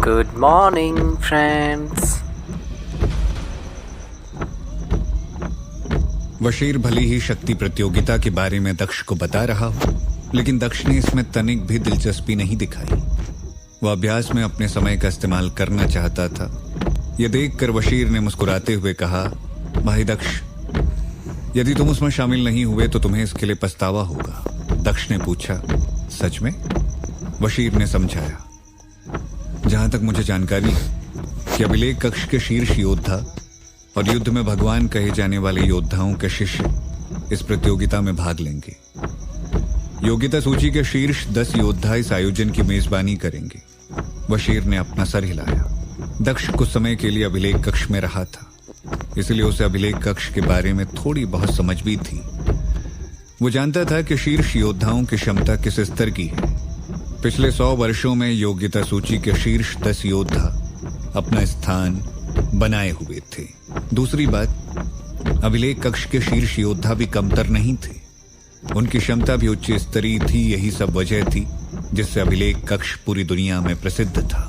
Good morning, friends. Washir भली ही शक्ति प्रतियोगिता के बारे में दक्ष को बता रहा हो, लेकिन दक्ष ने इसमें तनिक भी दिलचस्पी नहीं दिखाई। वह अभ्यास में अपने समय का इस्तेमाल करना चाहता था। यह देखकर वशीर ने मुस्कुराते हुए कहा, भाई दक्ष, यदि तुम उसमें शामिल नहीं हुए तो तुम्हें इसके लिए पछतावा होगा। दक्ष ने पूछा, सच में? वशीर ने समझाया, जहां तक मुझे जानकारी है कि अभिलेख कक्ष के शीर्ष योद्धा और युद्ध में भगवान कहे जाने वाले योद्धाओं के शिष्य इस प्रतियोगिता में भाग लेंगे। योग्यता सूची के शीर्ष 10 योद्धा इस आयोजन की मेजबानी करेंगे। वशीर ने अपना सर हिलाया। दक्ष कुछ समय के लिए अभिलेख कक्ष में रहा था, इसलिए उसे अभिलेख कक्ष के बारे में थोड़ी बहुत समझ भी थी। वो जानता था कि शीर्ष योद्धाओं की क्षमता किस स्तर की है। पिछले 100 वर्षों में योग्यता सूची के शीर्ष 10 योद्धा अपना स्थान बनाए हुए थे। दूसरी बात, अभिलेख कक्ष के शीर्ष योद्धा भी कमतर नहीं थे। उनकी क्षमता भी उच्च स्तरीय थी। यही सब वजह थी जिससे अभिलेख कक्ष पूरी दुनिया में प्रसिद्ध था।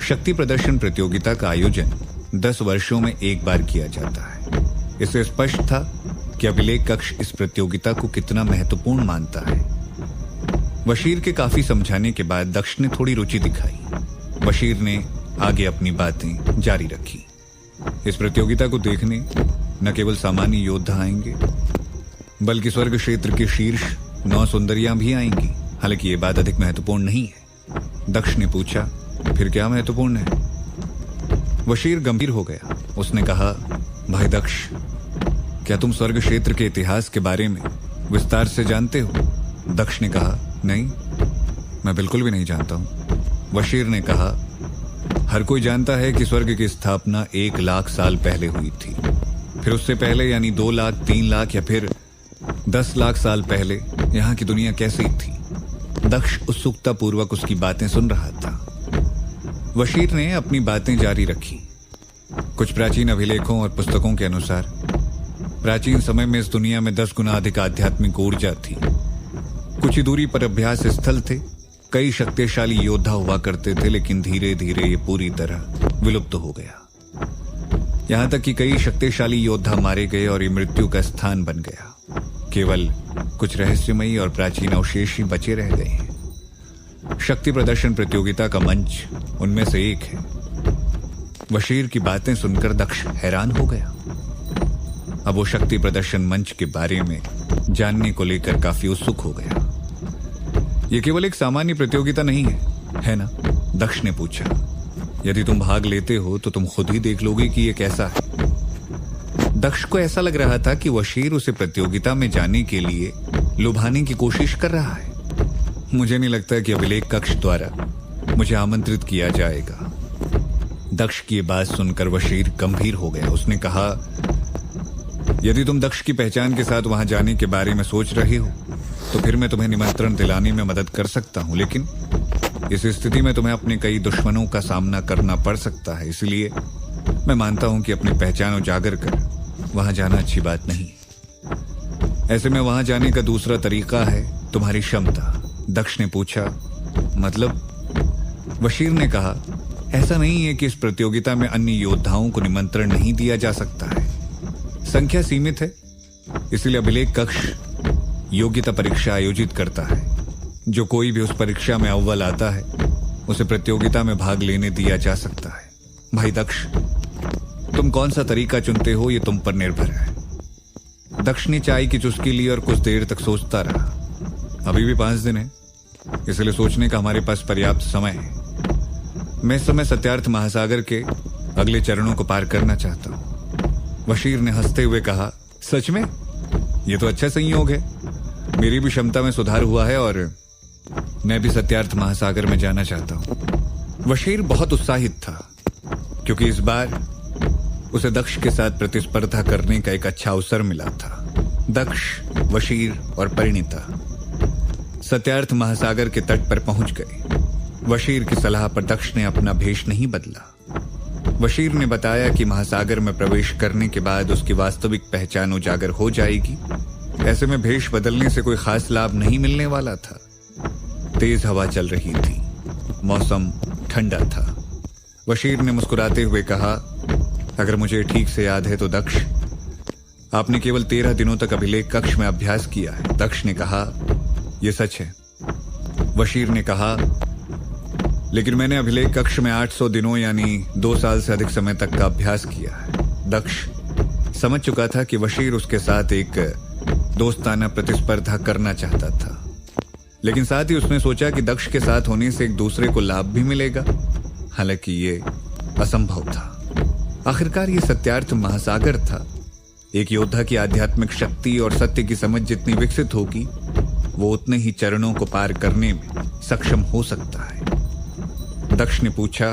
शक्ति प्रदर्शन प्रतियोगिता का आयोजन 10 वर्षों में एक बार किया जाता है। इससे स्पष्ट था कि अभिलेख कक्ष इस प्रतियोगिता को कितना महत्वपूर्ण मानता है। वशीर के काफी समझाने के बाद दक्ष ने थोड़ी रुचि दिखाई। वशीर ने आगे अपनी बातें जारी रखी। इस प्रतियोगिता को देखने न केवल सामान्य योद्धा आएंगे, बल्कि स्वर्ग क्षेत्र के शीर्ष 9 सुंदरियां भी आएंगी। हालांकि ये बात अधिक महत्वपूर्ण नहीं है। दक्ष ने पूछा, फिर क्या महत्वपूर्ण है? वशीर गंभीर हो गया। उसने कहा, भाई दक्ष, क्या तुम स्वर्ग क्षेत्र के इतिहास के बारे में विस्तार से जानते हो? दक्ष ने कहा, नहीं, मैं बिल्कुल भी नहीं जानता हूं। वशीर ने कहा, हर कोई जानता है कि स्वर्ग की स्थापना 1 लाख साल पहले हुई थी। फिर उससे पहले यानी 2 लाख, 3 लाख या फिर 10 लाख साल पहले यहां की दुनिया कैसी थी? दक्ष उत्सुकता पूर्वक उसकी बातें सुन रहा था। वशीर ने अपनी बातें जारी रखी। कुछ प्राचीन अभिलेखों और पुस्तकों के अनुसार प्राचीन समय में इस दुनिया में 10 गुना अधिक आध्यात्मिक ऊर्जा थी। कुछ ही दूरी पर अभ्यास स्थल थे। कई शक्तिशाली योद्धा हुआ करते थे, लेकिन धीरे धीरे ये पूरी तरह विलुप्त हो गया। यहां तक कि कई शक्तिशाली योद्धा मारे गए और ये मृत्यु का स्थान बन गया। केवल कुछ रहस्यमयी और प्राचीन अवशेष ही बचे रह गए हैं। शक्ति प्रदर्शन प्रतियोगिता का मंच उनमें से एक है। वशीर की बातें सुनकर दक्ष हैरान हो गया। अब वो शक्ति प्रदर्शन मंच के बारे में जानने को लेकर काफी उत्सुक हो गया। यह केवल एक सामान्य प्रतियोगिता नहीं है ना? दक्ष ने पूछा। यदि तुम भाग लेते हो तो तुम खुद ही देख लोगे कि यह कैसा है। दक्ष को ऐसा लग रहा था कि वशीर उसे प्रतियोगिता में जाने के लिए लुभाने की कोशिश कर रहा है। मुझे नहीं लगता कि अभिलेख कक्ष द्वारा मुझे आमंत्रित किया जाएगा। दक्ष की बात सुनकर वशीर गंभीर हो गया। उसने कहा, यदि तुम दक्ष की पहचान के साथ वहां जाने के बारे में सोच रहे हो तो फिर मैं तुम्हें निमंत्रण दिलाने में मदद कर सकता हूं, लेकिन इस स्थिति में तुम्हें अपने कई दुश्मनों का सामना करना पड़ सकता है। इसलिए मैं मानता हूं कि अपनी पहचान उजागर कर वहां जाना अच्छी बात नहीं। ऐसे में वहां जाने का दूसरा तरीका है तुम्हारी क्षमता। दक्ष ने पूछा, मतलब? वशीर ने कहा, ऐसा नहीं है कि इस प्रतियोगिता में अन्य योद्धाओं को निमंत्रण नहीं दिया जा सकता है। संख्या सीमित है, इसलिए अभिलेख कक्ष योग्यता परीक्षा आयोजित करता है। जो कोई भी उस परीक्षा में अव्वल आता है उसे प्रतियोगिता में भाग लेने दिया जा सकता है। भाई दक्ष, तुम कौन सा तरीका चुनते हो ये तुम पर निर्भर है। दक्ष ने चाय की चुस्की ली और कुछ देर तक सोचता रहा। अभी भी 5 दिन है, इसलिए सोचने का हमारे पास पर्याप्त समय है। मैं इस समय सत्यार्थ महासागर के अगले चरणों को पार करना चाहता हूं। वशीर ने हंसते हुए कहा, सच में? यह तो अच्छा संयोग है। मेरी भी क्षमता में सुधार हुआ है और मैं भी सत्यार्थ महासागर में जाना चाहता हूं। वशीर बहुत उत्साहित था क्योंकि इस बार उसे दक्ष के साथ प्रतिस्पर्धा करने का एक अच्छा अवसर मिला था। दक्ष, वशीर और परिणीता सत्यार्थ महासागर के तट पर पहुंच गए। वशीर की सलाह पर दक्ष ने अपना भेष नहीं बदला। वशीर ने बताया कि महासागर में प्रवेश करने के बाद उसकी वास्तविक पहचान उजागर हो जाएगी। ऐसे में भेष बदलने से कोई खास लाभ नहीं मिलने वाला था। तेज हवा चल रही थी। मौसम ठंडा था। वशीर ने मुस्कुराते हुए कहा, अगर मुझे ठीक से याद है तो दक्ष, आपने केवल 13 दिनों तक अभिलेख कक्ष में अभ्यास किया है। दक्ष ने कहा, यह सच है। वशीर ने कहा, लेकिन मैंने अभिलेख कक्ष में 800 दिनों यानी 2 साल से अधिक समय तक का अभ्यास किया है। दक्ष समझ चुका था कि वशीर उसके साथ एक दोस्ताना प्रतिस्पर्धा करना चाहता था, लेकिन साथ ही उसने सोचा कि दक्ष के साथ होने से एक दूसरे को लाभ भी मिलेगा। हालांकि ये असंभव था। आखिरकार ये सत्यार्थ महासागर था। एक योद्धा की आध्यात्मिक शक्ति और सत्य की समझ जितनी विकसित होगी, वो उतने ही चरणों को पार करने में सक्षम हो सकता है। दक्ष ने पूछा,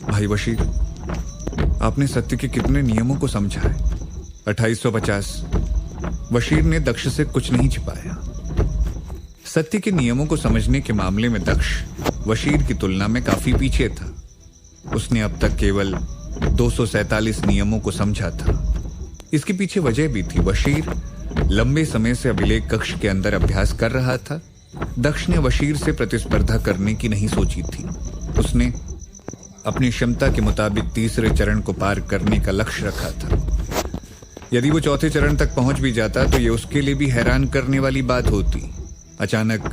भाई वशीर, आपने सत्य के कितने नियमों को समझा है? 2850। वशीर ने दक्ष से कुछ नहीं छिपाया। सत्य के नियमों को समझने के मामले में दक्ष वशीर की तुलना में काफी पीछे था। उसने अब तक केवल 247 नियमों को समझा था। इसके पीछे वजह भी थी। वशीर लंबे समय से अभिलेख कक्ष के अंदर अभ्यास कर रहा था। दक्ष ने वशीर से प्रतिस्पर्धा करने की नहीं सोची थी। उसने अपनी क्षमता के मुताबिक तीसरे चरण को पार करने का लक्ष्य रखा था। यदि वो चौथे चरण तक पहुंच भी जाता तो ये उसके लिए भी हैरान करने वाली बात होती। अचानक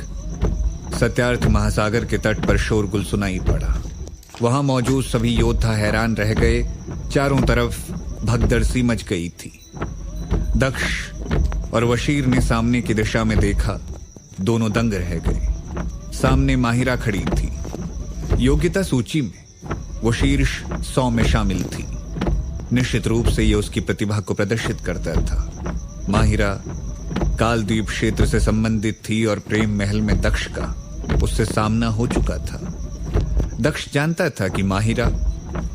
सत्यार्थ महासागर के तट पर शोरगुल सुनाई पड़ा। वहां मौजूद सभी योद्धा हैरान रह गए। चारों तरफ भगदड़ सी मच गई थी। दक्ष और वशीर ने सामने की दिशा में देखा। दोनों दंग रह गए। सामने माहिरा खड़ी थी। योग्यता सूची में वो शीर्ष 100 में शामिल थी। निश्चित रूप से ये उसकी प्रतिभा को प्रदर्शित करता था। माहिरा कालद्वीप क्षेत्र से संबंधित थी और प्रेम महल में दक्ष का उससे सामना हो चुका था। दक्ष जानता था कि माहिरा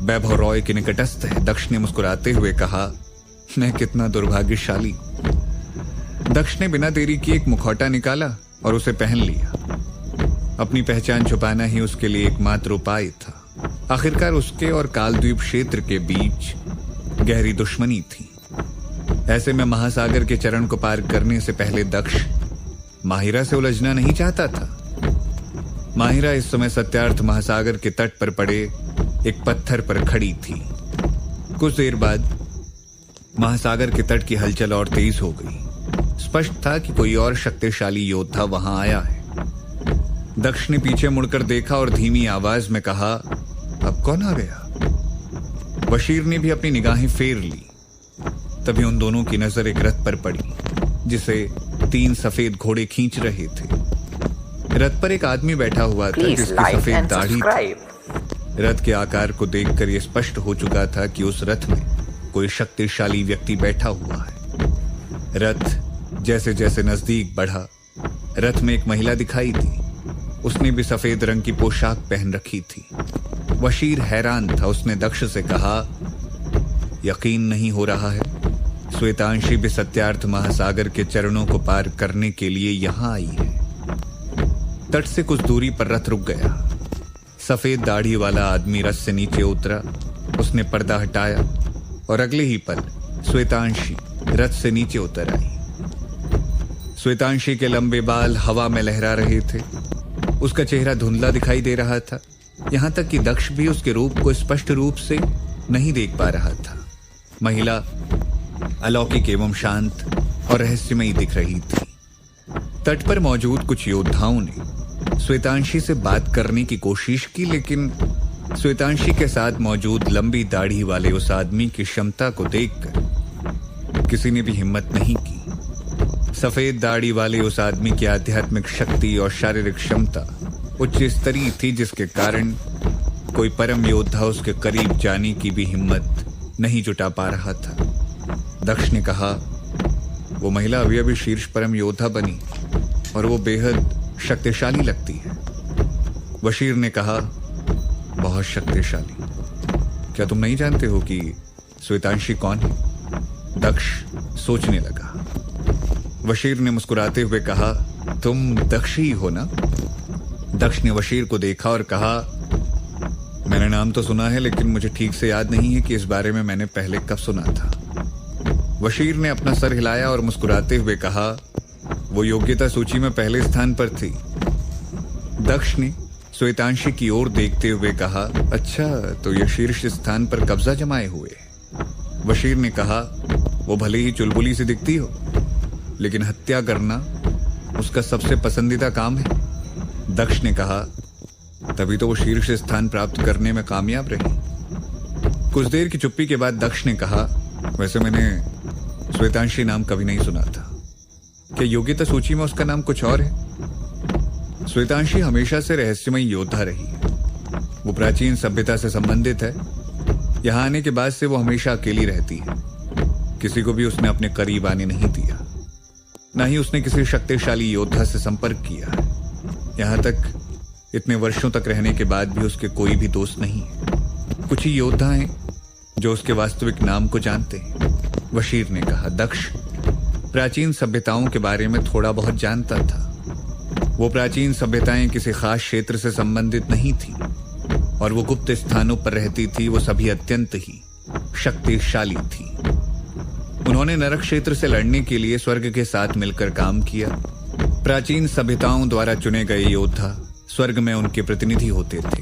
वैभव रॉय के निकटस्थ है। दक्ष ने मुस्कुराते हुए कहा, मैं कितना दुर्भाग्यशाली। दक्ष ने बिना देरी किए एक मुखौटा निकाला और उसे पहन लिया। अपनी पहचान छुपाना ही उसके लिए एकमात्र उपाय था। आखिरकार उसके और कालद्वीप क्षेत्र के बीच गहरी दुश्मनी थी। ऐसे में महासागर के चरण को पार करने से पहले दक्ष माहिरा से उलझना नहीं चाहता था। माहिरा इस समय सत्यार्थ महासागर के तट पर पड़े एक पत्थर पर खड़ी थी। कुछ देर बाद महासागर के तट की हलचल और तेज हो गई। स्पष्ट था कि कोई और शक्तिशाली योद्धा वहां आया है। दक्ष ने पीछे मुड़कर देखा और धीमी आवाज में कहा, अब कौन आ गया? वशीर ने भी अपनी निगाहें फेर ली। तभी उन दोनों की नजर एक रथ पर पड़ी जिसे 3 सफेद घोड़े खींच रहे थे। रथ पर एक आदमी बैठा हुआ था जिसकी सफेद दाढ़ी थी। रथ के आकार को देखकर यह स्पष्ट हो चुका था कि उस रथ में कोई शक्तिशाली व्यक्ति बैठा हुआ है। रथ जैसे जैसे नजदीक बढ़ा, रथ में एक महिला दिखाई दी। उसने भी सफेद रंग की पोशाक पहन रखी थी। वशीर हैरान था। उसने दक्ष से कहा, यकीन नहीं हो रहा है, श्वेतांशी भी सत्यार्थ महासागर के चरणों को पार करने के लिए यहां आई है। तट से कुछ दूरी पर रथ रुक गया। सफेद दाढ़ी वाला आदमी रथ से नीचे उतरा। उसने पर्दा हटाया और अगले ही पल श्वेतांशी रथ से नीचे उतर आई। श्वेतांशी के लंबे बाल हवा में लहरा रहे थे। उसका चेहरा धुंधला दिखाई दे रहा था। यहां तक कि दक्ष भी उसके रूप को स्पष्ट रूप से नहीं देख पा रहा था। महिला अलौकिक एवं शांत और रहस्यमयी दिख रही थी। तट पर मौजूद कुछ योद्धाओं ने श्वेतांशी से बात करने की कोशिश की, लेकिन श्वेतांशी के साथ मौजूद लंबी दाढ़ी वाले उस आदमी की क्षमता को देखकर किसी ने भी हिम्मत नहीं की। सफेद दाढ़ी वाले उस आदमी की आध्यात्मिक शक्ति और शारीरिक क्षमता उच्च स्तरीय थी, जिसके कारण कोई परम योद्धा उसके करीब जाने की भी हिम्मत नहीं जुटा पा रहा था। दक्ष ने कहा, वो महिला अभी अभी शीर्ष परम योद्धा बनी और वो बेहद शक्तिशाली लगती है। वशीर ने कहा, बहुत शक्तिशाली। क्या तुम नहीं जानते हो कि श्वेतांशी कौन है? दक्ष सोचने लगा। वशीर ने मुस्कुराते हुए कहा, तुम दक्ष ही हो ना? दक्ष ने वशीर को देखा और कहा, मैंने नाम तो सुना है, लेकिन मुझे ठीक से याद नहीं है कि इस बारे में मैंने पहले कब सुना था। वशीर ने अपना सर हिलाया और मुस्कुराते हुए कहा, वो योग्यता सूची में पहले स्थान पर थी। दक्ष ने श्वेतांशी की ओर देखते हुए कहा, अच्छा तो ये शीर्ष स्थान पर कब्जा जमाए हुए। वशीर ने कहा, वो भले ही चुलबुली सी दिखती हो, लेकिन हत्या करना उसका सबसे पसंदीदा काम है। दक्ष ने कहा, तभी तो वो शीर्ष स्थान प्राप्त करने में कामयाब रही। कुछ देर की चुप्पी के बाद दक्ष ने कहा, वैसे मैंने श्वेतांशी नाम कभी नहीं सुना था। क्या योग्यता सूची में उसका नाम कुछ और है? श्वेतांशी हमेशा से रहस्यमय योद्धा रही है। वो प्राचीन सभ्यता से संबंधित है। यहां आने के बाद से वो हमेशा अकेली रहती है। किसी को भी उसने अपने करीब आने नहीं दिया, न ही उसने किसी शक्तिशाली योद्धा से संपर्क किया है। यहां तक इतने वर्षों तक रहने के बाद भी उसके कोई भी दोस्त नहीं है। कुछ ही योद्धा हैं जो उसके वास्तविक नाम को जानते हैं। वशीर ने कहा, दक्ष प्राचीन सभ्यताओं के बारे में थोड़ा बहुत जानता था। वो प्राचीन सभ्यताएं किसी खास क्षेत्र से संबंधित नहीं थी और वो गुप्त स्थानों पर रहती थी। वो सभी अत्यंत ही शक्तिशाली थी। उन्होंने नरक क्षेत्र से लड़ने के लिए स्वर्ग के साथ मिलकर काम किया। प्राचीन सभ्यताओं द्वारा चुने गए योद्धा स्वर्ग में उनके प्रतिनिधि होते थे।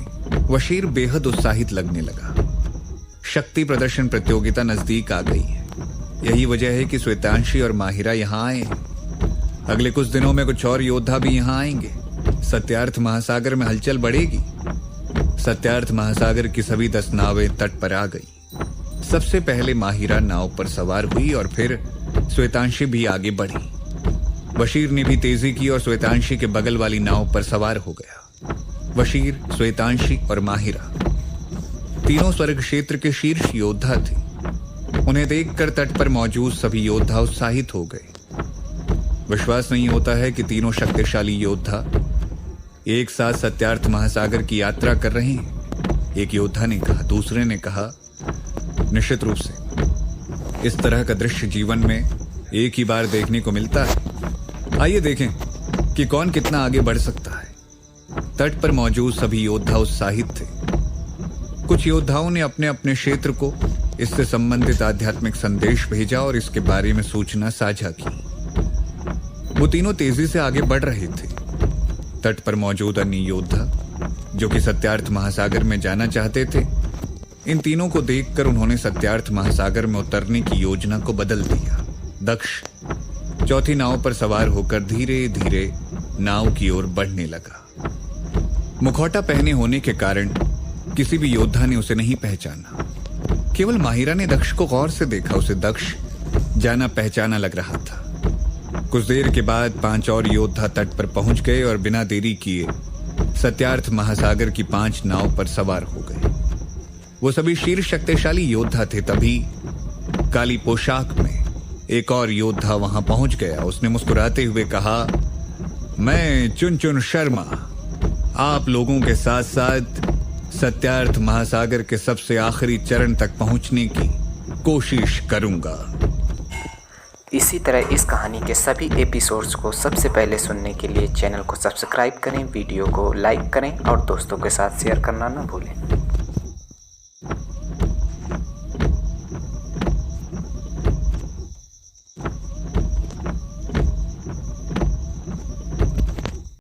वशीर बेहद उत्साहित लगने लगा। शक्ति प्रदर्शन प्रतियोगिता नजदीक आ गई है। यही वजह है कि श्वेतांशी और माहिरा यहाँ आए हैं। अगले कुछ दिनों में कुछ और योद्धा भी यहाँ आएंगे। सत्यार्थ महासागर में हलचल बढ़ेगी। सत्यार्थ महासागर की सभी 10 नावें तट पर आ गई। सबसे पहले माहिरा नाव पर सवार हुई और फिर श्वेतांशी भी आगे बढ़ी। वशीर ने भी तेजी की और श्वेतांशी के बगल वाली नाव पर सवार हो गया। वशीर, श्वेतांशी और माहिरा तीनों स्वर्ग क्षेत्र के शीर्ष योद्धा थे। उन्हें देखकर तट पर मौजूद सभी योद्धा उत्साहित हो गए। विश्वास नहीं होता है कि तीनों शक्तिशाली योद्धा एक साथ सत्यार्थ महासागर की यात्रा कर रहे हैं। एक योद्धा ने कहा। दूसरे ने कहा, निश्चित रूप से इस तरह का दृश्य जीवन में एक ही बार देखने को मिलता है। आइए देखें कि कौन कितना आगे बढ़ सकता है। तट पर मौजूद सभी योद्धा उत्साहित थे। कुछ योद्धाओं ने अपने अपने क्षेत्र को इससे संबंधित आध्यात्मिक संदेश भेजा और इसके बारे में सूचना साझा की। वो तीनों तेजी से आगे बढ़ रहे थे। तट पर मौजूद अन्य योद्धा जो कि सत्यार्थ महासागर में जाना चाहते थे, इन तीनों को देखकर उन्होंने सत्यार्थ महासागर में उतरने की योजना को बदल दिया। दक्ष चौथी नाव पर सवार होकर धीरे धीरे नाव की ओर बढ़ने लगा। मुखौटा पहने होने के कारण किसी भी योद्धा ने उसे नहीं पहचाना। केवल माहिरा ने दक्ष को गौर से देखा। उसे दक्ष जाना पहचाना लग रहा था। कुछ देर के बाद 5 और योद्धा तट पर पहुंच गए और बिना देरी किए सत्यार्थ महासागर की 5 नाव पर सवार हो गए। वो सभी शीर्ष शक्तिशाली योद्धा थे। तभी काली पोशाक में एक और योद्धा वहां पहुंच गया। उसने मुस्कुराते हुए कहा, मैं चुन शर्मा आप लोगों के साथ साथ सत्यार्थ महासागर के सबसे आखिरी चरण तक पहुंचने की कोशिश करूंगा। इसी तरह इस कहानी के सभी एपिसोड्स को सबसे पहले सुनने के लिए चैनल को सब्सक्राइब करें, वीडियो को लाइक करें और दोस्तों के साथ शेयर करना न भूलें।